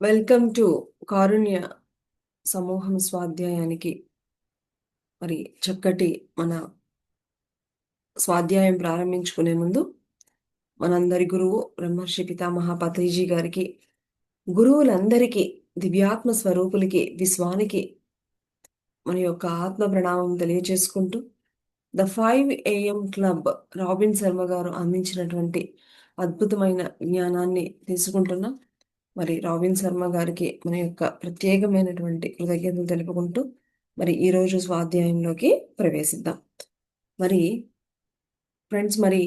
Welcome to కారుణ్య సమూహం స్వాధ్యాయానికి. మరి చక్కటి మన స్వాధ్యాయం ప్రారంభించుకునే ముందు మనందరి గురువు బ్రహ్మర్షి పితామహ పత్రిజీ గారికి, గురువులందరికీ, దివ్యాత్మ స్వరూపులకి, విశ్వానికి మన యొక్క ఆత్మ ప్రణామం తెలియజేసుకుంటూ the 5 AM club robin Sharma గారు అందించినటువంటి అద్భుతమైన జ్ఞానాన్ని తీసుకుంటున్నాం. మరి రాబిన్ శర్మ గారికి మన యొక్క ప్రత్యేకమైనటువంటి కృతజ్ఞతలు తెలుపుకుంటూ మరి ఈరోజు స్వాధ్యాయంలోకి ప్రవేశిద్దాం. మరి ఫ్రెండ్స్, మరి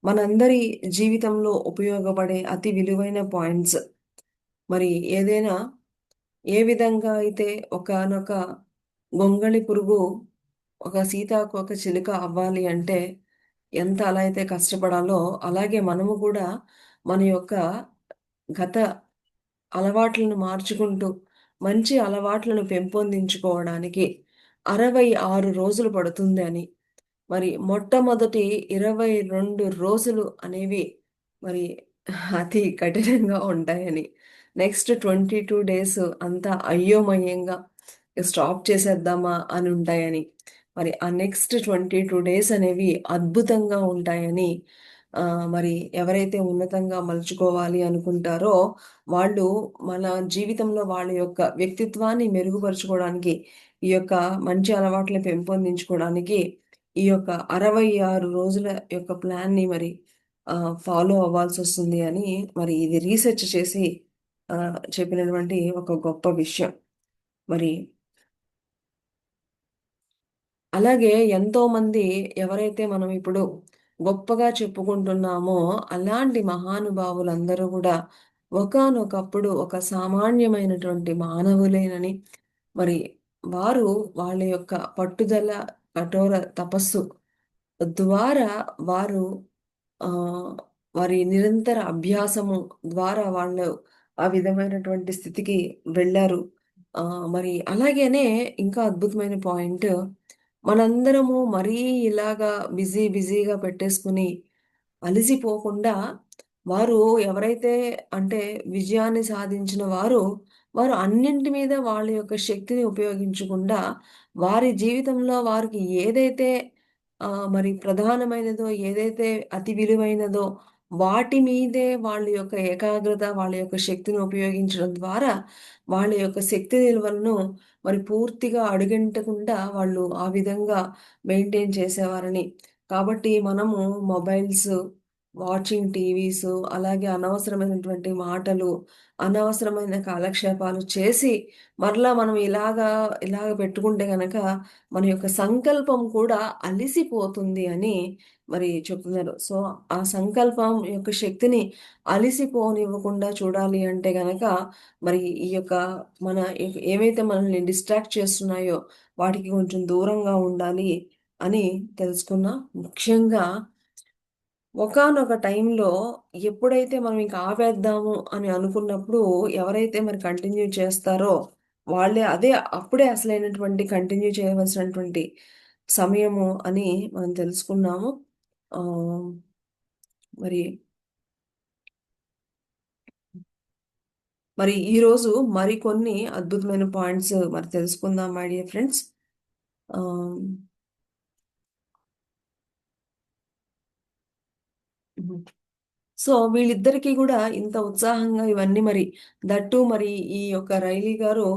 మనందరి జీవితంలో ఉపయోగపడే అతి విలువైన పాయింట్స్, మరి ఏదైనా ఏ విధంగా అయితే ఒకానొక గొంగళి పురుగు ఒక సీతాకోక చిలుక అవ్వాలి అంటే ఎంత అలా అయితే కష్టపడాలో, అలాగే మనము కూడా మన యొక్క గత అలవాట్లను మార్చుకుంటూ మంచి అలవాట్లను పెంపొందించుకోవడానికి 66 రోజులు పడుతుంది అని, మరి మొట్టమొదటి 22 రోజులు అనేవి మరి అతి కఠినంగా ఉంటాయని, నెక్స్ట్ 22 డేస్ అంతా అయోమయంగా స్టాప్ చేసేద్దామా అని ఉంటాయని, మరి ఆ నెక్స్ట్ 22 డేస్ అనేవి అద్భుతంగా ఉంటాయని, మరి ఎవరైతే ఉన్నతంగా మలుచుకోవాలి అనుకుంటారో వాళ్ళు మన జీవితంలో వాళ్ళ యొక్క వ్యక్తిత్వాన్ని మెరుగుపరుచుకోవడానికి, ఈ యొక్క మంచి అలవాట్లను పెంపొందించుకోవడానికి ఈ యొక్క 66 రోజుల యొక్క ప్లాన్ని మరి ఫాలో అవ్వాల్సి వస్తుంది అని, మరి ఇది రీసెర్చ్ చేసి చెప్పినటువంటి ఒక గొప్ప విషయం. మరి అలాగే ఎంతోమంది ఎవరైతే మనం ఇప్పుడు గొప్పగా చెప్పుకుంటున్నామో అలాంటి మహానుభావులందరూ కూడా ఒకానొకప్పుడు ఒక సామాన్యమైనటువంటి మానవులేనని, మరి వారు వాళ్ళ యొక్క పట్టుదల, కఠోర తపస్సు ద్వారా వారు ఆ వారి నిరంతర అభ్యాసము ద్వారా వాళ్ళు ఆ విధమైనటువంటి స్థితికి వెళ్ళారు. మరి అలాగేనే ఇంకా అద్భుతమైన పాయింట్, మనందరము మరీ ఇలాగా బిజీగా పెట్టేసుకుని అలసిపోకుండా, వారు ఎవరైతే అంటే విజయాన్ని సాధించిన వారు అన్నింటి మీద వాళ్ళ యొక్క శక్తిని ఉపయోగించకుండా వారి జీవితంలో వారికి ఏదైతే మరి ప్రధానమైనదో, ఏదైతే అతి విలువైనదో వాటి మీదే వాళ్ళ యొక్క ఏకాగ్రత, వాళ్ళ యొక్క శక్తిని ఉపయోగించడం ద్వారా వాళ్ళ యొక్క శక్తి నిల్వలను మరి పూర్తిగా అడుగంటకుండా వాళ్ళు ఆ విధంగా మెయింటైన్ చేసేవారని. కాబట్టి మనము మొబైల్స్, వాచింగ్ టీవీస్, అలాగే అనవసరమైనటువంటి మాటలు, అనవసరమైన కాలక్షేపాలు చేసి మరలా మనం ఇలాగ పెట్టుకుంటే గనక మన యొక్క సంకల్పం కూడా అలిసిపోతుంది అని మరి చెప్తున్నారు. సో ఆ సంకల్పం యొక్క శక్తిని అలిసిపోనివ్వకుండా చూడాలి అంటే గనక మరి ఈ యొక్క మన ఏవైతే మనల్ని డిస్ట్రాక్ట్ చేస్తున్నాయో వాటికి కొంచెం దూరంగా ఉండాలి అని తెలుసుకున్నా. ముఖ్యంగా ఒకానొక టైంలో ఎప్పుడైతే మనం ఇంక ఆపేద్దాము అని అనుకున్నప్పుడు ఎవరైతే మరి కంటిన్యూ చేస్తారో వాళ్ళే అప్పుడే అసలైనటువంటి కంటిన్యూ చేయవలసినటువంటి సమయము అని మనం తెలుసుకున్నాము. ఆ, మరి మరి ఈరోజు మరికొన్ని అద్భుతమైన పాయింట్స్ మరి తెలుసుకుందాం మై డియర్ ఫ్రెండ్స్. సో వీళ్ళిద్దరికీ కూడా ఇంత ఉత్సాహంగా ఇవన్నీ మరి దట్టు మరి ఈ యొక్క రైలీ గారు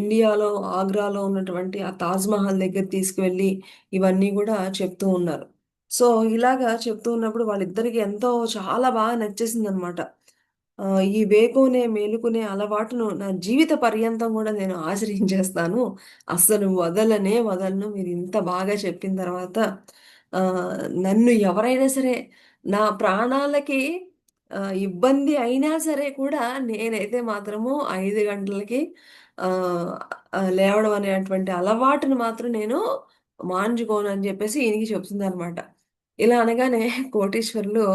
ఇండియాలో ఆగ్రాలో ఉన్నటువంటి ఆ తాజ్ మహల్ దగ్గర తీసుకువెళ్ళి ఇవన్నీ కూడా చెప్తూ ఉన్నారు. సో ఇలాగా చెప్తూ ఉన్నప్పుడు వాళ్ళిద్దరికి ఎంతో చాలా బాగా నచ్చేసింది అనమాట. ఈ వేకునే మేలుకునే అలవాటును నా జీవిత పర్యంతం కూడా నేను ఆచరించేస్తాను, అస్సలు వదలను, మీరు ఇంత బాగా చెప్పిన తర్వాత ఆ నన్ను ఎవరైనా సరే నా ప్రాణాలకి ఇబ్బంది అయినా సరే కూడా నేనైతే మాత్రము 5 గంటలకి ఆ లేవడం అనేటువంటి అలవాటును మాత్రం నేను మాంచుకోను అని చెప్పేసి ఈయనకి చెప్తుందనమాట. ఇలా అనగానే కోటీశ్వరులు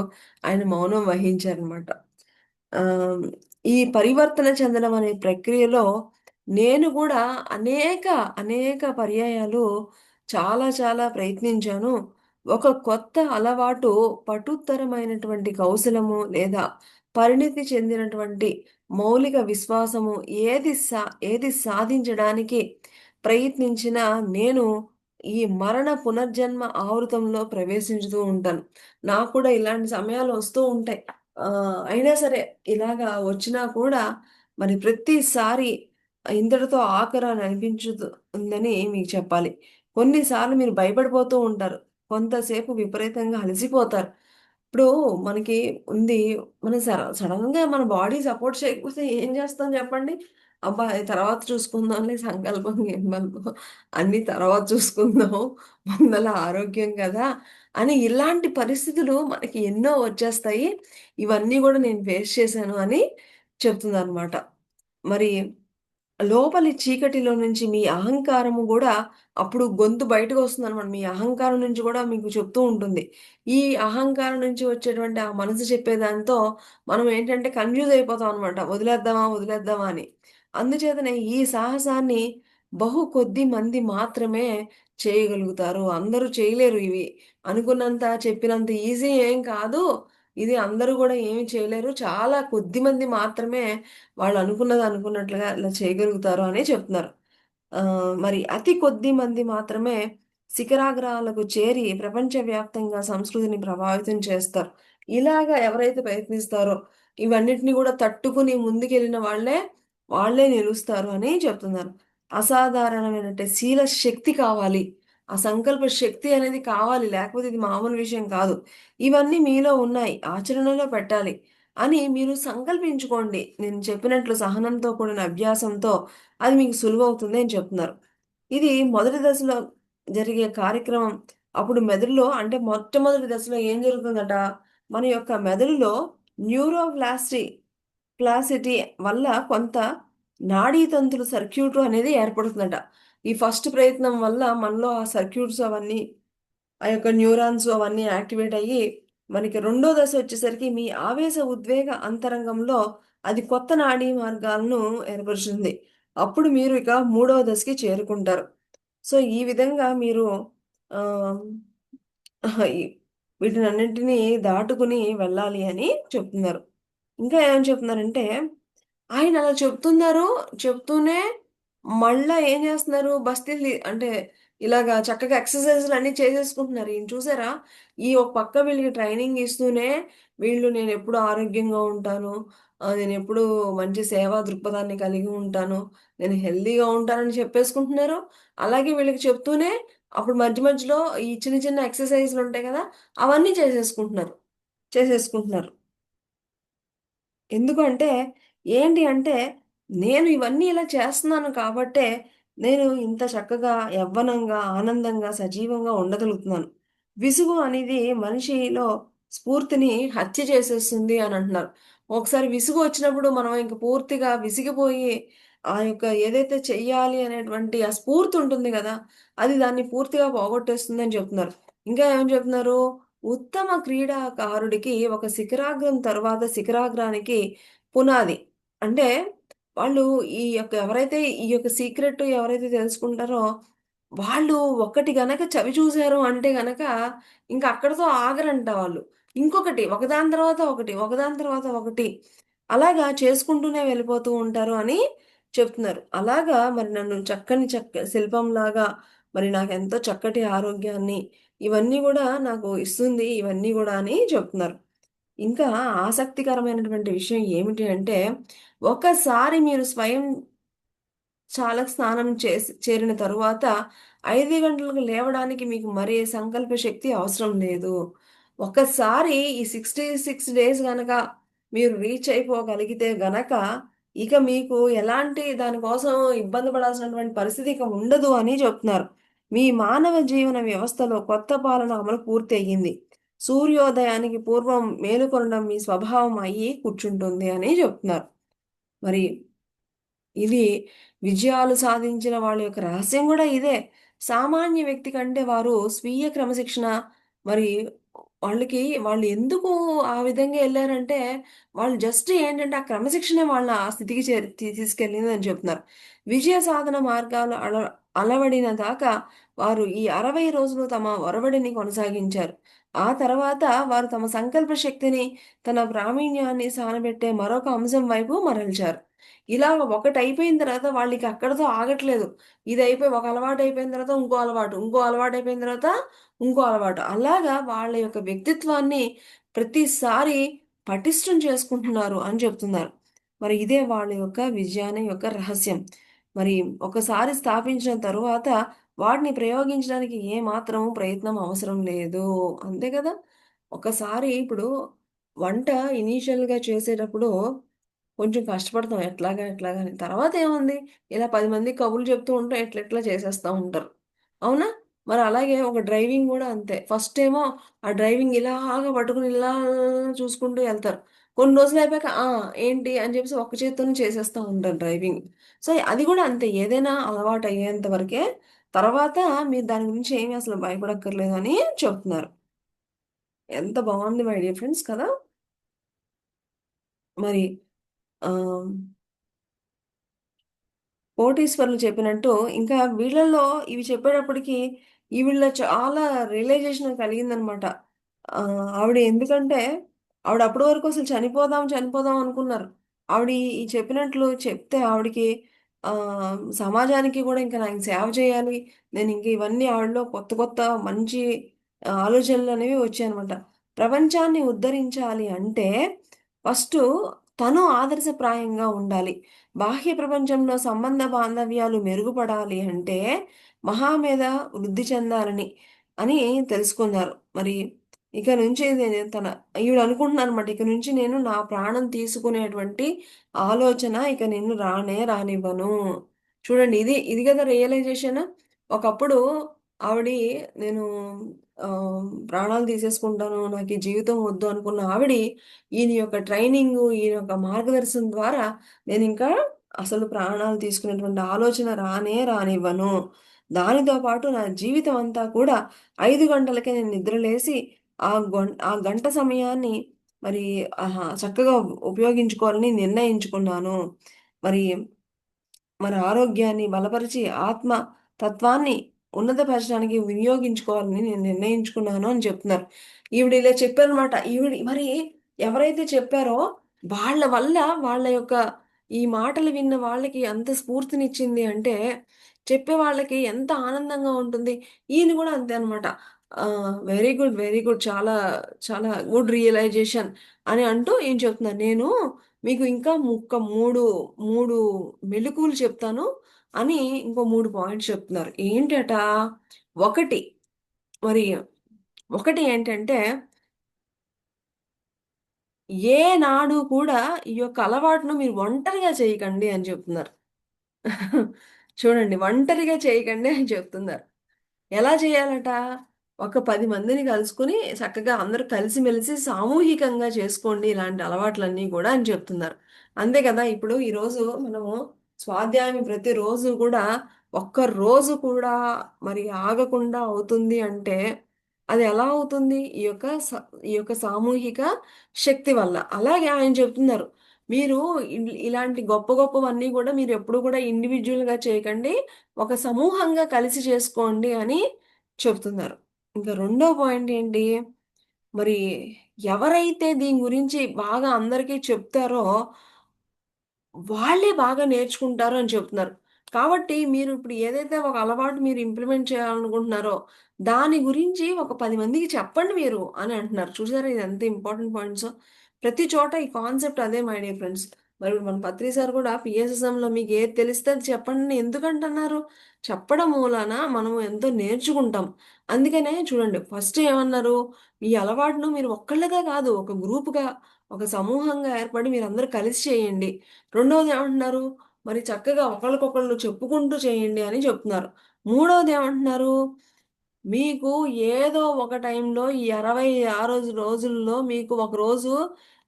ఆయన మౌనం వహించారనమాట. ఆ ఈ పరివర్తన చెందడం అనే ప్రక్రియలో నేను కూడా అనేక అనేక పర్యాయాలు చాలా ప్రయత్నించాను. ఒక కొత్త అలవాటు పటుత్తరమైనటువంటి కౌశలము లేదా పరిణితి చెందినటువంటి మౌలిక విశ్వాసము ఏది సాధించడానికి ప్రయత్నించినా నేను ఈ మరణ పునర్జన్మ ఆవృతంలో ప్రవేశించుతూ ఉంటాను. నాకు కూడా ఇలాంటి సమయాలు వస్తూ ఉంటాయి. అయినా సరే ఇలాగా వచ్చినా కూడా మరి ప్రతిసారి ఇంతటితో ఆఖరని అనిపించుతుందని మీకు చెప్పాలి. కొన్నిసార్లు మీరు భయపడిపోతూ ఉంటారు. కొంతసేపు విపరీతంగా అలసిపోతారు. ఇప్పుడు మనకి ఉంది. మనం సడెన్‌గా మన బాడీ సపోర్ట్ చేయకపోతే ఏం చేస్తాం చెప్పండి? అబ్బా! తర్వాత చూసుకుందాంలే సంకల్పం, గింకల్పం అన్నీ తర్వాత చూసుకుందాం. ముందల ఆరోగ్యం కదా! అని ఇలాంటి పరిస్థితులు మనకి ఎన్నో వచ్చేస్తాయి. ఇవన్నీ గూడా నేను ఫేస్ చేశాను అని చెప్తుందనమాట. మరి లోపలి చీకటిలో నుంచి మీ అహంకారము గూడా అప్పుడు గొంతు బయటకొస్తుందనమాట. మీ అహంకారం నుంచి గూడా మీకు చెప్తూ ఉంటుంది. ఈ అహంకారం నుంచి వచ్చేటువంటి ఆ మనసు చెప్పేదాంతో మనం ఏంటంటే కన్‌ఫ్యూజ్ అయిపోతాం అనమాట. వదిలేద్దామా? వదిలేద్దామా? అని. అందుచేతనే ఈ సాహసాన్ని కొద్ది మంది మాత్రమే చేయగలుగుతారు. అందరూ చేయలేరు ఇవి. అనుకున్నంత, చెప్పినంత ఈజీ ఏం కాదు. ఇది అందరూ గూడా ఏమి చేయలేరు. చాలా కొద్ది మంది మాత్రమే వాళ్ళు అనుకున్నది అనుకున్నట్లుగా ఇలా చేయగలుగుతారు అని చెప్తున్నారు. మరి అతి కొద్ది మంది మాత్రమే శిఖరాగ్రాలకు చేరి ప్రపంచవ్యాప్తంగా సంస్కృతిని ప్రభావితం చేస్తారు. ఇలాగా ఎవరైతే ప్రయత్నిస్తారో ఇవన్నిటిని గూడా తట్టుకుని ముందుకెళ్ళిన వాళ్ళే నిలుస్తారు అని చెప్తున్నారు. అసాధారణమైనటువంటి శీల శక్తి కావాలి. ఆ సంకల్ప శక్తి అనేది కావాలి. లేకపోతే ఇది మామూలు విషయం కాదు. ఇవన్నీ మీలో ఉన్నాయి. ఆచరణలో పెట్టాలి. అని మీరు సంకల్పించుకోండి. నేను చెప్పినట్లు సహనంతో కూడిన అభ్యాసంతో అది మీకు సులువవుతుంది అని చెప్తున్నారు. ఇది మొదటి దశలో జరిగే కార్యక్రమం. అప్పుడు మెదడులో అంటే మొట్టమొదటి దశలో ఏం జరుగుతుందట, మన యొక్క మెదడులో న్యూరోప్లాస్టి ప్లాసిటీ వల్ల కొంత నాడీ తంతులు సర్క్యూట్ అనేది ఏర్పడుతుందట. ఈ ఫస్ట్ ప్రయత్నం వల్ల మనలో ఆ సర్క్యూట్స్ అవన్నీ ఆ యొక్క న్యూరాన్స్ అవన్నీ యాక్టివేట్ అయ్యి, మనకి రెండో దశ వచ్చేసరికి మీ ఆవేశ ఉద్వేగ అంతరంగంలో అది కొత్త నాడీ మార్గాలను ఏర్పరుస్తుంది. అప్పుడు మీరు ఇక మూడవ దశకి చేరుకుంటారు. సో, ఈ విధంగా మీరు ఆహ్, ఈ వీటినన్నింటినీ దాటుకుని వెళ్ళాలి అని చెప్తున్నారు. ఇంకా ఏమని చెప్తున్నారంటే ఆయనలా చెప్తున్నారు. చెప్తూనే మళ్ళా ఏం జేస్తున్నారు బస్తీలు అంటే ఇలాగా చక్కగా ఎక్సర్‌సైజులన్నీ చేసేసుకుంటున్నారు. ఈయన చూసారా? ఈ ఒక పక్క వీళ్ళకి ట్రైనింగ్ ఇస్తూనే వీళ్ళు నేనెప్పుడు ఆరోగ్యంగా ఉంటాను. నేనెప్పుడూ మంచి సేవా దృక్పథాన్ని కలిగి ఉంటాను. నేను హెల్తీగా ఉంటానని చెప్పేసుకుంటున్నారు. అలాగే వీళ్ళకి చెప్తూనే అప్పుడు మధ్య మధ్యలో ఈ చిన్న చిన్న ఎక్సర్‌సైజులుంటాయి గదా! అవన్నీ చేసేసుకుంటున్నారు. ఎందుకంటే, ఏంటి అంటే, నేను ఇవన్నీ ఇలా చేస్తున్నాను కాబట్టే, నేను ఇంత చక్కగా, యవ్వనంగా, ఆనందంగా, సజీవంగా ఉండగలుగుతున్నాను. విసుగు అనేది మనిషిలో స్ఫూర్తిని హత్య చేసేస్తుంది అని అంటున్నారు. ఒకసారి విసుగు వచ్చినప్పుడు మనం ఇంక పూర్తిగా విసిగిపోయి, ఆ యొక్క ఏదైతే చెయ్యాలి అనేటువంటి ఆ స్ఫూర్తి ఉంటుంది గదా! అది దాన్ని పూర్తిగా పోగొట్టేస్తుందని చెప్తున్నారు. ఇంకా ఏమని చెప్తున్నారు? ఉత్తమ క్రీడాకారుడికి ఒక శిఖరాగ్రం తరువాత శిఖరాగ్రానికి పునాది. అంటే వాళ్ళు ఈ యొక్క ఎవరైతే ఈ యొక్క సీక్రెట్ ఎవరైతే తెలుసుకుంటారో, వాళ్ళు ఒకటి గనక చవి చూసారు అంటే గనక ఇంక అక్కడితో ఆగరంట వాళ్ళు. ఇంకొకటి ఒకదాని తర్వాత ఒకటి, ఒకదాని తర్వాత ఒకటి అలాగా చేసుకుంటూనే వెళ్ళిపోతూ ఉంటారు అని చెప్తున్నారు. అలాగా మరి నన్ను చక్కని శిల్పంలాగా మరి నాకెంతో చక్కటి ఆరోగ్యాన్ని ఇవన్నీ గూడా నాకు ఇస్తుంది. ఇవన్నీ గూడా అని చెప్తున్నారు. ఇంకా ఆసక్తికరమైనటువంటి విషయం ఏమిటి అంటే, ఒకసారి మీరు స్వయం చాలక స్నానం చేరిన తరువాత 5 గంటలకు లేవడానికి మీకు మరే సంకల్ప శక్తి అవసరం లేదు. ఒక్కసారి ఈ 66 డేస్ గనక మీరు రీచ్ అయిపోగలిగితే గనక, ఇక మీకు ఎలాంటి దాని కోసం ఇబ్బంది పడాల్సినటువంటి పరిస్థితి ఇక ఉండదు అని చెప్తున్నారు. మీ మానవ జీవన వ్యవస్థలో కొత్త పాలన అమలు పూర్తయింది. సూర్యోదయానికి పూర్వం మేలుకొనడం మీ స్వభావం అయ్యి కూర్చుంటుంది అని చెప్తున్నారు. మరి ఇది విజయాలు సాధించిన వాళ్ళ యొక్క రహస్యం గూడా ఇదే. సామాన్య వ్యక్తి కంటే వారు స్వీయ క్రమశిక్షణ మరి వాళ్ళు ఎందుకు ఆ విధంగా ఎళ్లారంటే, వాళ్ళు జస్ట్ ఏంటంటే, ఆ క్రమశిక్షణే వాళ్ళని ఆ స్థితికి తీసుకెళ్ళిందని చెప్తున్నారు. విజయ సాధన మార్గాలు అలవడిన దాకా వారు ఈ 60 రోజులు తమ ఒరవడిని కొనసాగించారు. ఆ తర్వాత వారు తమ సంకల్ప శక్తిని, తన ప్రావీణ్యాన్ని సానబెట్టే మరొక అంశం వైపు మరల్చారు. ఇలా ఒకటయిపోయిన తర్వాత వాళ్ళకి అక్కడితో ఆగట్లేదు. ఇదయిపోయి ఒక అలవాటు అయిపోయిన తర్వాత ఇంకో అలవాటు, ఇంకో అలవాటు అయిపోయిన తర్వాత ఇంకో అలవాటు. అలాగా వాళ్ళ యొక్క వ్యక్తిత్వాన్ని ప్రతిసారి పటిష్టం చేసుకుంటున్నారు అని చెప్తున్నారు. మరి ఇదే వాళ్ళ యొక్క విజయాన్ని యొక్క రహస్యం. మరి ఒకసారి స్థాపించిన తరువాత వాటిని ప్రయోగించడానికి ఏమాత్రం ప్రయత్నం అవసరం లేదు. అంతే కదా! ఒకసారి ఇప్పుడు వంట ఇనీషియల్‌గా చేసేటప్పుడు కొంచెం కష్టపడతాం ఎట్లాగా, ఎట్లాగా అని. తర్వాత ఏముంది, ఇలా 10 మందికి కబుర్లు చెప్తూ ఉంటే ఎట్లెట్లా చేసేస్తా ఉంటారు. అవునా? మరి అలాగే ఒక డ్రైవింగ్ గూడా అంతే. ఫస్ట్ ఏమో ఆ డ్రైవింగ్ ఇలాగా పట్టుకొని ఇలా చూసుకుంటూ ఎళ్తారు. కొన్ని రోజులయిపోయాక ఆ! ఏంటి అని చెప్పేసి ఒక్క చేత్తోనే చేసేస్తా ఉంటారు డ్రైవింగ్. సో, అది గూడా అంతే. ఏదైనా అలవాటయ్యేంత వరకే. తర్వాత మీరు దాని గురించి ఏమి అసలు భయపడక్కర్లేదని చెప్తున్నారు. ఎంత బావుంది మై డియర్ ఫ్రెండ్స్ కదా! మరి ఆహ్ కోటీశ్వరులు చెప్పినట్టు ఇంకా వీళ్ళలో ఇవి చెప్పేటప్పటికి ఈవిళ్ళ చాలా రియలైజేషన్ కలిగిందనమాట. ఆవిడ ఎందుకంటే ఆవిడ అప్పటి వరకు అసలు చనిపోదాం, చనిపోదాం అనుకున్నారు. ఆవిడ ఈ చెప్పినట్లు చెప్తే ఆవిడకి సమాజానికి గూడా ఇంక నేను సేవ చేయాలి. నేనింక ఇవన్నీ ఆవిడలో కొత్త కొత్త మంచి ఆలోచనలనేవి వచ్చాయనమాట. ప్రపంచాన్ని ఉద్ధరించాలి అంటే ఫస్టు తను ఆదర్శప్రాయంగా ఉండాలి. బాహ్య ప్రపంచంలో సంబంధ బాంధవ్యాలు మెరుగుపడాలి అంటే మహామేధ వృద్ధి చెందాలని అని తెలుసుకున్నారు. మరి ఇక నుంచి ఈవిడ అనుకుంటున్నారన్నమాట. ఇక నుంచి నేను నా ప్రాణం తీసుకునేటువంటి ఆలోచన ఇక నేను రానే రానివ్వను. చూడండి ఇది కదా రియలైజేషన్. ఒకప్పుడు ఆవిడి నేను ప్రాణాలు తీసేసుకుంటాను. నాకు ఈ జీవితం వద్దు అనుకున్న ఆవిడి ఈయన యొక్క ట్రైనింగు, ఈయన యొక్క మార్గదర్శనం ద్వారా నేనింకా అసలు ప్రాణాలు తీసుకునేటువంటి ఆలోచన రానే రానివ్వను. దానితో పాటు నా జీవితం అంతా కూడా 5 గంటలకే నేను నిద్రలేసి, ఆ గంట సమయాన్ని మరి చక్కగా ఉపయోగించుకోవాలని నిర్ణయించుకున్నాను. మరి మన ఆరోగ్యాన్ని బలపరిచి, ఆత్మ తత్వాన్ని ఉన్నతపరచడానికి వినియోగించుకోవాలని నేను నిర్ణయించుకున్నాను అని చెప్తున్నారు. ఈవిడ ఇలా చెప్పారనమాట. ఈవిడ మరి ఎవరైతే చెప్పారో వాళ్ళ వల్ల వాళ్ళ యొక్క ఈ మాటలు విన్న వాళ్ళకి ఎంత స్ఫూర్తినిచ్చింది అంటే, చెప్పే వాళ్ళకి ఎంత ఆనందంగా ఉంటుంది. ఈయన గూడా అంతే అనమాట. Very good, very good. చాలా, చాలా గుడ్ రియలైజేషన్ అని అంటూ ఈయన చెప్తున్నారు. నేను మీకు ఇంకా 3 మెళకువలు చెప్తాను అని ఇంకో 3 పాయింట్స్ చెప్తున్నారు. ఏంటట? ఒకటి మరి ఒకటి ఏంటంటే, ఏనాడు కూడా ఈ యొక్క అలవాటును మీరు ఒంటరిగా చేయకండి అని చెప్తున్నారు. చూడండి ఒంటరిగా చేయకండి అని చెప్తున్నారు. ఎలా చేయాలట? ఒక 10 మందిని కలుసుకొని చక్కగా అందరూ కలిసిమెలిసి సామూహికంగా చేసుకోండి ఇలాంటి అలవాట్లన్నీ గూడా అని చెప్తున్నారు. అంతే కదా! ఇప్పుడు ఈరోజు మనము స్వాధ్యాయం ప్రతిరోజు గూడా ఒక్క రోజు కూడా మరి ఆగకుండా అవుతుంది అంటే అది ఎలా అవుతుంది? ఈ యొక్క సామూహిక శక్తి వల్ల. అలాగే ఆయన చెప్తున్నారు. మీరు ఇలాంటి గొప్ప గొప్పవన్నీ గూడా మీరెప్పుడు కూడా ఇండివిడ్యుయల్‌గా చేయకండి. ఒక సమూహంగా కలిసి చేసుకోండి అని చెప్తున్నారు. ఇంకా రెండో పాయింట్ ఏంటి? మరి ఎవరైతే దీని గురించి బాగా అందరికీ చెప్తారో వాళ్ళే బాగా నేర్చుకుంటారు అని చెప్తున్నారు. కాబట్టి మీరు ఇప్పుడు ఏదైతే ఒక అలవాటు మీరు ఇంప్లిమెంట్ చేయాలనుకుంటున్నారో, దాని గురించి ఒక 10 మందికి చెప్పండి మీరు అని అంటున్నారు. చూసారా ఇది ఎంత ఇంపార్టెంట్ పాయింట్సో. ప్రతి చోట ఈ కాన్సెప్ట్ అదే మై డియర్ ఫ్రెండ్స్. మరి ఇప్పుడు మన పత్రి సార్ కూడా పిఎస్ఎస్ఎంలో మీకు ఏది తెలిస్తే అది చెప్పండి అని ఎందుకంటున్నారు? చెప్పడం మూలాన మనం ఎంతో నేర్చుకుంటాం. అందుకనే చూడండి ఫస్ట్ ఏమన్నారు? ఈ అలవాటును మీరు ఒక్కళ్ళుగా కాదు ఒక గ్రూప్‌గా, ఒక సమూహంగా ఏర్పడి మీరందరూ కలిసి చేయండి. రెండోది ఏమంటున్నారు? మరి చక్కగా ఒకళ్ళకొకళ్ళు చెప్పుకుంటూ చేయండి అని చెప్తున్నారు. మూడోది ఏమంటున్నారు? మీకు ఏదో ఒక టైంలో ఈ 66 రోజుల్లో మీకు ఒకరోజు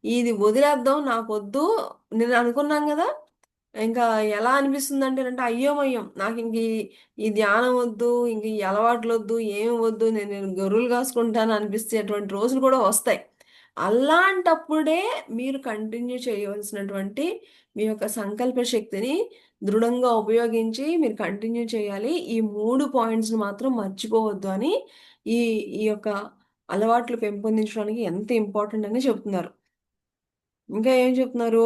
ఇది వదిలేద్దాం నాకొద్దు నేను అనుకున్నాం గదా! ఇంకా ఎలా అనిపిస్తుందంటేనంటే అయ్యోమయ్యం. నాకింక ఈ ధ్యానం వద్దు, ఇంక ఈ అలవాట్లొద్దు, ఏమి వద్దు నేను గొర్రులు కాసుకుంటాను అనిపించేటువంటి రోజులు కూడా వస్తాయి. అలాంటప్పుడే మీరు కంటిన్యూ చేయవలసినటువంటి మీ యొక్క సంకల్ప శక్తిని దృఢంగా ఉపయోగించి మీరు కంటిన్యూ చేయాలి. ఈ 3 పాయింట్స్‌ని మాత్రం మర్చిపోవద్దు అని ఈ ఈ యొక్క అలవాట్లు పెంపొందించడానికి ఎంత ఇంపార్టెంట్ అని చెప్తున్నారు. ఇంకా ఏం చెప్తున్నారు?